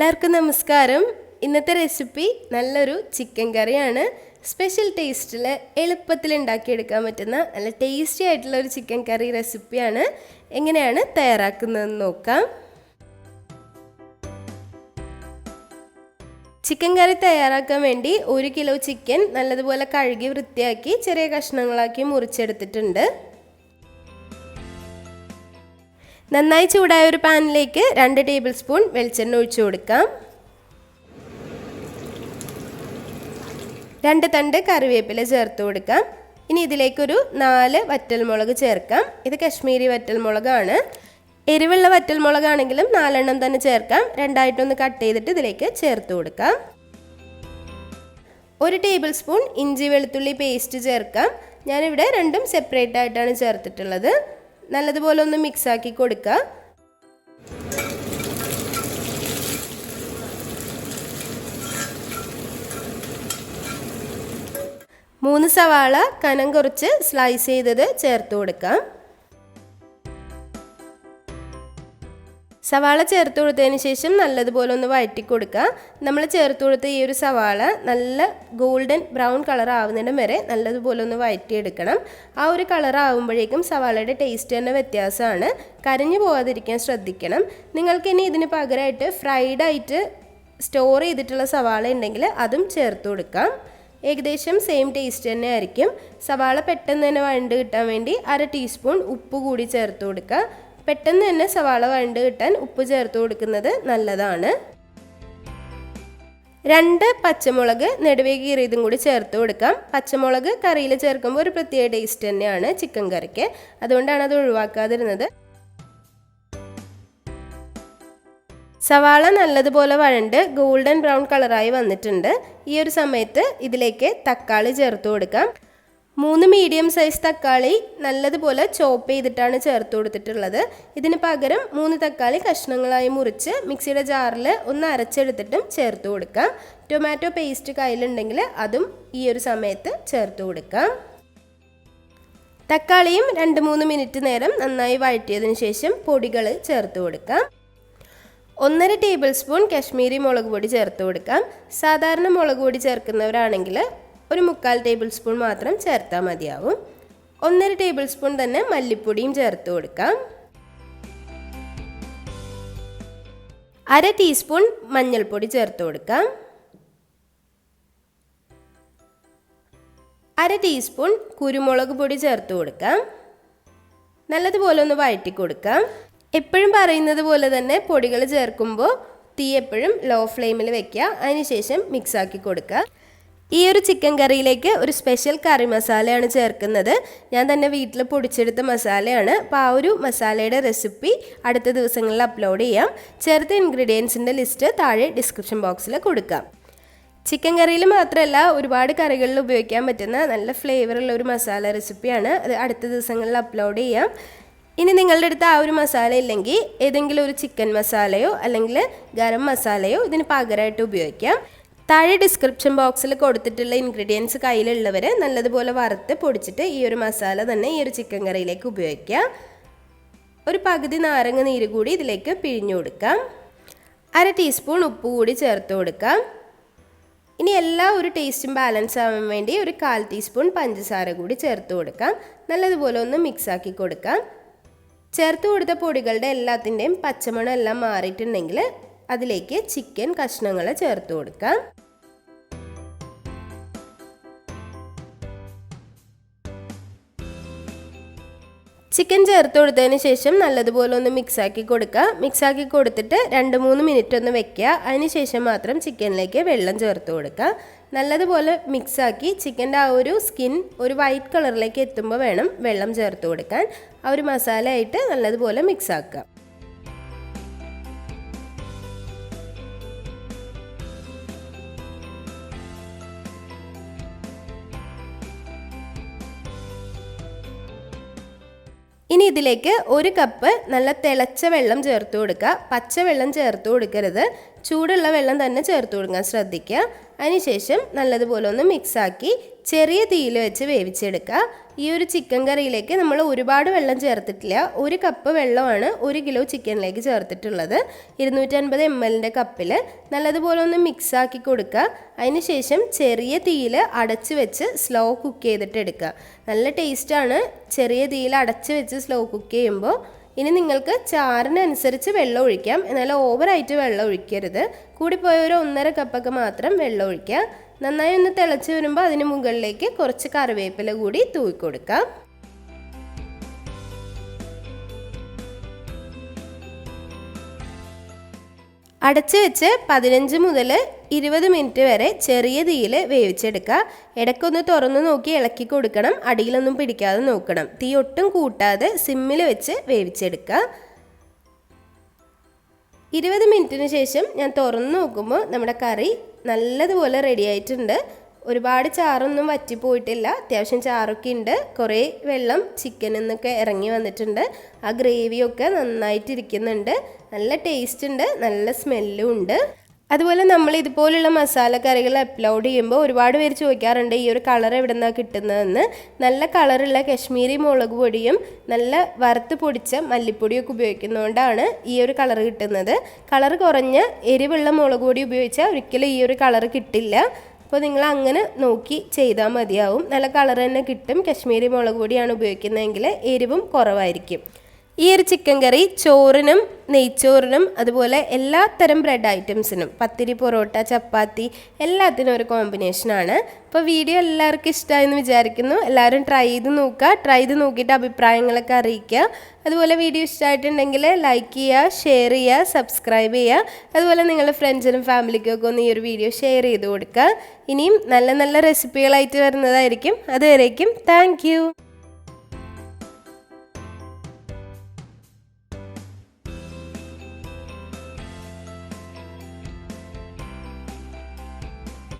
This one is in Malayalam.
എല്ലാവർക്കും നമസ്കാരം. ഇന്നത്തെ റെസിപ്പി നല്ലൊരു ചിക്കൻ കറിയാണ്. സ്പെഷ്യൽ ടേസ്റ്റിൽ എളുപ്പത്തിൽ ഉണ്ടാക്കിയെടുക്കാൻ പറ്റുന്ന നല്ല ടേസ്റ്റി ആയിട്ടുള്ള ഒരു ചിക്കൻ കറി റെസിപ്പിയാണ്. എങ്ങനെയാണ് തയ്യാറാക്കുന്നതെന്ന് നോക്കാം. ചിക്കൻ കറി തയ്യാറാക്കാൻ വേണ്ടി 1 കിലോ ചിക്കൻ നല്ലതുപോലെ കഴുകി വൃത്തിയാക്കി ചെറിയ കഷ്ണങ്ങളാക്കി മുറിച്ചെടുത്തിട്ടുണ്ട്. നന്നായി ചൂടായ ഒരു പാനിലേക്ക് 2 ടേബിൾ സ്പൂൺ വെളിച്ചെണ്ണ ഒഴിച്ചു കൊടുക്കാം. 2 തണ്ട് കറിവേപ്പില ചേർത്ത് കൊടുക്കാം. ഇനി ഇതിലേക്കൊരു 4 വറ്റൽമുളക് ചേർക്കാം. ഇത് കശ്മീരി വറ്റൽമുളകാണ്. എരിവുള്ള വറ്റൽമുളകാണെങ്കിലും 4 എണ്ണം തന്നെ ചേർക്കാം. രണ്ടായിട്ടൊന്ന് കട്ട് ചെയ്തിട്ട് ഇതിലേക്ക് ചേർത്ത് കൊടുക്കാം. 1 ടേബിൾ സ്പൂൺ ഇഞ്ചി വെളുത്തുള്ളി പേസ്റ്റ് ചേർക്കാം. ഞാനിവിടെ രണ്ടും സെപ്പറേറ്റ് ആയിട്ടാണ് ചേർത്തിട്ടുള്ളത്. നല്ലതുപോലെ ഒന്ന് മിക്സ് ആക്കി കൊടുക്കുക. മൂന്ന് സവാള കനം കുറച്ച് സ്ലൈസ് ചെയ്തത് ചേർത്ത് കൊടുക്കാം. സവാള ചേർത്ത് കൊടുത്തതിന് ശേഷം നല്ലതുപോലെ ഒന്ന് വഴറ്റി കൊടുക്കുക. നമ്മൾ ചേർത്ത് കൊടുത്ത ഈ ഒരു സവാള നല്ല ഗോൾഡൻ ബ്രൗൺ കളർ ആവുന്നതിന് വരെ നല്ലതുപോലെ ഒന്ന് വഴറ്റിയെടുക്കണം. ആ ഒരു കളർ ആവുമ്പോഴേക്കും സവാളയുടെ ടേസ്റ്റ് തന്നെ വ്യത്യാസമാണ്. കരിഞ്ഞു പോകാതിരിക്കാൻ ശ്രദ്ധിക്കണം. നിങ്ങൾക്കിനി ഇതിന് പകരമായിട്ട് ഫ്രൈഡ് ആയിട്ട് സ്റ്റോർ ചെയ്തിട്ടുള്ള സവാള ഉണ്ടെങ്കിൽ അതും ചേർത്ത് കൊടുക്കാം. ഏകദേശം സെയിം ടേസ്റ്റ് തന്നെ ആയിരിക്കും. സവാള പെട്ടെന്ന് തന്നെ വഴണ്ട് കിട്ടാൻ വേണ്ടി 1/2 ടീസ്പൂൺ ഉപ്പ് കൂടി ചേർത്ത് കൊടുക്കുക. പെട്ടെന്ന് തന്നെ സവാള വഴണ്ട് കിട്ടാൻ ഉപ്പ് ചേർത്ത് കൊടുക്കുന്നത് നല്ലതാണ്. 2 പച്ചമുളക് നെടുവേ കീറിയതും കൂടി ചേർത്ത് കൊടുക്കാം. പച്ചമുളക് കറിയിൽ ചേർക്കുമ്പോൾ ഒരു പ്രത്യേക ടേസ്റ്റ് തന്നെയാണ് ചിക്കൻ കറിക്ക്. അതുകൊണ്ടാണ് അത് ഒഴിവാക്കാതിരുന്നത്. സവാള നല്ലതുപോലെ വഴണ്ട് ഗോൾഡൻ ബ്രൗൺ കളറായി വന്നിട്ടുണ്ട്. ഈ ഒരു സമയത്ത് ഇതിലേക്ക് തക്കാളി ചേർത്ത് കൊടുക്കാം. 3 മീഡിയം സൈസ് തക്കാളി നല്ലതുപോലെ ചോപ്പ് ചെയ്തിട്ടാണ് ചേർത്ത് കൊടുത്തിട്ടുള്ളത്. ഇതിന് പകരം 3 തക്കാളി കഷ്ണങ്ങളായി മുറിച്ച് മിക്സിയുടെ ജാറിൽ ഒന്ന് അരച്ചെടുത്തിട്ടും ചേർത്ത് കൊടുക്കാം. ടൊമാറ്റോ പേസ്റ്റ് കയ്യിലുണ്ടെങ്കിൽ അതും ഈ ഒരു സമയത്ത് ചേർത്ത് കൊടുക്കാം. തക്കാളിയും 2-3 മിനിറ്റ് നേരം നന്നായി വഴറ്റിയതിന് ശേഷം പൊടികൾ ചേർത്ത് കൊടുക്കാം. 1/2 ടേബിൾ സ്പൂൺ കശ്മീരി മുളക് പൊടി ചേർത്ത് കൊടുക്കാം. സാധാരണ മുളക് പൊടി ചേർക്കുന്നവരാണെങ്കിൽ ഒരു 3/4 ടേബിൾ സ്പൂൺ മാത്രം ചേർത്താൽ മതിയാവും. 1/2 ടേബിൾ സ്പൂൺ തന്നെ മല്ലിപ്പൊടിയും ചേർത്ത് കൊടുക്കാം. 1/2 ടീസ്പൂൺ മഞ്ഞൾപ്പൊടി ചേർത്ത് കൊടുക്കാം. 1/2 ടീസ്പൂൺ കുരുമുളക് പൊടി ചേർത്ത് കൊടുക്കാം. നല്ലതുപോലെ ഒന്ന് വഴറ്റി കൊടുക്കാം. എപ്പോഴും പറയുന്നത് പോലെ തന്നെ പൊടികൾ ചേർക്കുമ്പോൾ തീ എപ്പോഴും ലോ ഫ്ലെയിമിൽ വെക്കുക. അതിനുശേഷം മിക്സാക്കി കൊടുക്കുക. ഈ ഒരു ചിക്കൻ കറിയിലേക്ക് ഒരു സ്പെഷ്യൽ കറി മസാലയാണ് ചേർക്കുന്നത്. ഞാൻ തന്നെ വീട്ടിൽ പൊടിച്ചെടുത്ത മസാലയാണ്. അപ്പോൾ ആ ഒരു മസാലയുടെ റെസിപ്പി അടുത്ത ദിവസങ്ങളിൽ അപ്ലോഡ് ചെയ്യാം. ചേർത്ത ഇൻഗ്രീഡിയൻസിൻ്റെ ലിസ്റ്റ് താഴെ ഡിസ്ക്രിപ്ഷൻ ബോക്സിൽ കൊടുക്കാം. ചിക്കൻ കറിയിൽ മാത്രമല്ല ഒരുപാട് കറികളിൽ ഉപയോഗിക്കാൻ പറ്റുന്ന നല്ല ഫ്ലേവറുള്ള ഒരു മസാല റെസിപ്പിയാണ്. അത് അടുത്ത ദിവസങ്ങളിൽ അപ്ലോഡ് ചെയ്യാം. ഇനി നിങ്ങളുടെ അടുത്ത് ആ ഒരു മസാല ഇല്ലെങ്കിൽ ഏതെങ്കിലും ഒരു ചിക്കൻ മസാലയോ അല്ലെങ്കിൽ ഗരം മസാലയോ ഇതിന് പകരമായിട്ട് ഉപയോഗിക്കാം. താഴെ ഡിസ്ക്രിപ്ഷൻ ബോക്സിൽ കൊടുത്തിട്ടുള്ള ഇൻഗ്രീഡിയൻസ് കയ്യിലുള്ളവർ നല്ലതുപോലെ വറുത്ത് പൊടിച്ചിട്ട് ഈ ഒരു മസാല തന്നെ ഈ ഒരു ചിക്കൻ കറിയിലേക്ക് ഉപയോഗിക്കാം. ഒരു പകുതി നാരങ്ങ നീര് കൂടി ഇതിലേക്ക് പിഴിഞ്ഞു കൊടുക്കാം. 1/2 ടീസ്പൂൺ ഉപ്പ് കൂടി ചേർത്ത് കൊടുക്കാം. ഇനി എല്ലാ ഒരു ടേസ്റ്റും ബാലൻസ് ആവാൻ വേണ്ടി ഒരു 1/4 ടീസ്പൂൺ പഞ്ചസാര കൂടി ചേർത്ത് കൊടുക്കാം. നല്ലതുപോലെ ഒന്ന് മിക്സാക്കി കൊടുക്കാം. ചേർത്ത് കൊടുത്ത പൊടികളുടെ എല്ലാത്തിൻ്റെയും പച്ചമണം എല്ലാം മാറിയിട്ടുണ്ടെങ്കിൽ അതിലേക്ക് ചിക്കൻ കഷ്ണങ്ങൾ ചേർത്ത് കൊടുക്കാം. ചിക്കൻ ചേർത്ത് കൊടുത്തതിന് ശേഷം നല്ലതുപോലെ ഒന്ന് മിക്സാക്കി കൊടുക്കുക. മിക്സാക്കി കൊടുത്തിട്ട് 2-3 മിനിറ്റ് ഒന്ന് വെക്കുക. അതിന് ശേഷം മാത്രം ചിക്കനിലേക്ക് വെള്ളം ചേർത്ത് കൊടുക്കുക. നല്ലതുപോലെ മിക്സാക്കി ചിക്കൻ്റെ ആ ഒരു സ്കിൻ ഒരു വൈറ്റ് കളറിലേക്ക് എത്തുമ്പോൾ വേണം വെള്ളം ചേർത്ത് കൊടുക്കാൻ. ആ ഒരു മസാല ആയിട്ട് നല്ലതുപോലെ മിക്സാക്കുക. ഇനി ഇതിലേക്ക് 1 കപ്പ് നല്ല തിളച്ച വെള്ളം ചേർത്ത് കൊടുക്കുക. പച്ചവെള്ളം ചേർത്ത് കൊടുക്കരുത്. ചൂടുള്ള വെള്ളം തന്നെ ചേർത്ത് കൊടുക്കാൻ ശ്രദ്ധിക്കുക. അതിനുശേഷം നല്ലതുപോലെ ഒന്ന് മിക്സാക്കി ചെറിയ തീയിൽ വെച്ച് വേവിച്ചെടുക്കുക. ഈ ഒരു ചിക്കൻ കറിയിലേക്ക് നമ്മൾ ഒരുപാട് വെള്ളം ചേർത്തിട്ടില്ല. 1 കപ്പ് വെള്ളമാണ് 1 കിലോ ചിക്കനിലേക്ക് ചേർത്തിട്ടുള്ളത്. 250 ml കപ്പിൽ നല്ലതുപോലെ ഒന്ന് മിക്സ് ആക്കി കൊടുക്കുക. അതിനുശേഷം ചെറിയ തീയിൽ അടച്ച് വെച്ച് സ്ലോ കുക്ക് ചെയ്തിട്ട് എടുക്കുക. നല്ല ടേസ്റ്റാണ് ചെറിയ തീയിൽ അടച്ച് വെച്ച് സ്ലോ കുക്ക് ചെയ്യുമ്പോൾ. ഇനി നിങ്ങൾക്ക് ചാറിനനുസരിച്ച് വെള്ളം ഒഴിക്കാം, എന്നാൽ ഓവറായിട്ട് വെള്ളം ഒഴിക്കരുത്. കൂടിപ്പോയ ഒരു 1.5 കപ്പൊക്കെ മാത്രം വെള്ളം ഒഴിക്കുക. നന്നായി ഒന്ന് തിളച്ച് വരുമ്പോൾ അതിന് മുകളിലേക്ക് കുറച്ച് കറിവേപ്പില കൂടി തൂക്കിക്കൊടുക്കാം. അടച്ച് വെച്ച് 15 മുതൽ 20 മിനിറ്റ് വരെ ചെറിയ തീയിൽ വേവിച്ചെടുക്കുക. ഇടയ്ക്കൊന്ന് തുറന്ന് നോക്കി ഇളക്കി കൊടുക്കണം, അടിയിലൊന്നും പിടിക്കാതെ നോക്കണം. തീ ഒട്ടും കൂട്ടാതെ സിമ്മിൽ വെച്ച് വേവിച്ചെടുക്കുക. 20 മിനിറ്റിന് ശേഷം ഞാൻ തുറന്ന് നോക്കുമ്പോൾ നമ്മുടെ കറി നല്ലതുപോലെ റെഡി ആയിട്ടുണ്ട്. ഒരുപാട് ചാറൊന്നും വറ്റിപ്പോയിട്ടില്ല, അത്യാവശ്യം ചാറൊക്കെ ഉണ്ട്. കുറേ വെള്ളം ചിക്കനിൽ നിന്നൊക്കെ ഇറങ്ങി വന്നിട്ടുണ്ട്. ആ ഗ്രേവിയൊക്കെ നന്നായിട്ടിരിക്കുന്നുണ്ട്. നല്ല ടേസ്റ്റ് ഉണ്ട്, നല്ല സ്മെല്ലും ഉണ്ട്. അതുപോലെ നമ്മൾ ഇതുപോലുള്ള മസാല കറികൾ അപ്ലോഡ് ചെയ്യുമ്പോൾ ഒരുപാട് പേര് ചോദിക്കാറുണ്ട് ഈ ഒരു കളർ എവിടെ നിന്നാണ് കിട്ടുന്നതെന്ന്. നല്ല കളറുള്ള കശ്മീരി മുളക് പൊടിയും നല്ല വറുത്ത് പൊടിച്ച മല്ലിപ്പൊടിയൊക്കെ ഉപയോഗിക്കുന്നതുകൊണ്ടാണ് ഈ ഒരു കളർ കിട്ടുന്നത്. കളർ കുറഞ്ഞ എരിവുള്ള മുളക് പൊടി ഉപയോഗിച്ചാൽ ഒരിക്കലും ഈ ഒരു കളർ കിട്ടില്ല. അപ്പോൾ നിങ്ങൾ അങ്ങനെ നോക്കി ചെയ്താൽ മതിയാവും. നല്ല കളർ തന്നെ കിട്ടും. കശ്മീരി മുളക് പൊടിയാണ് ഉപയോഗിക്കുന്നതെങ്കിൽ എരിവും കുറവായിരിക്കും. ഈ ഒരു ചിക്കൻ കറി ചോറിനും നെയ്ച്ചോറിനും അതുപോലെ എല്ലാ തരം ബ്രെഡ് ഐറ്റംസിനും, പത്തിരി, പൊറോട്ട, ചപ്പാത്തി എല്ലാത്തിനും ഒരു കോമ്പിനേഷനാണ്. അപ്പോൾ വീഡിയോ എല്ലാവർക്കും ഇഷ്ടമായെന്ന് വിചാരിക്കുന്നു. എല്ലാവരും ട്രൈ ചെയ്ത് നോക്കുക. ട്രൈ ചെയ്ത് നോക്കിയിട്ട് അഭിപ്രായങ്ങളൊക്കെ അറിയിക്കുക. അതുപോലെ വീഡിയോ ഇഷ്ടമായിട്ടുണ്ടെങ്കിൽ ലൈക്ക് ചെയ്യുക, ഷെയർ ചെയ്യുക, സബ്സ്ക്രൈബ് ചെയ്യുക. അതുപോലെ നിങ്ങളുടെ ഫ്രണ്ട്സിനും ഫാമിലിക്കും ഒക്കെ ഒന്ന് ഈ ഒരു വീഡിയോ ഷെയർ ചെയ്ത് കൊടുക്കുക. ഇനിയും നല്ല നല്ല റെസിപ്പികളായിട്ട് വരുന്നതായിരിക്കും. അതുവരേക്കും താങ്ക് യു.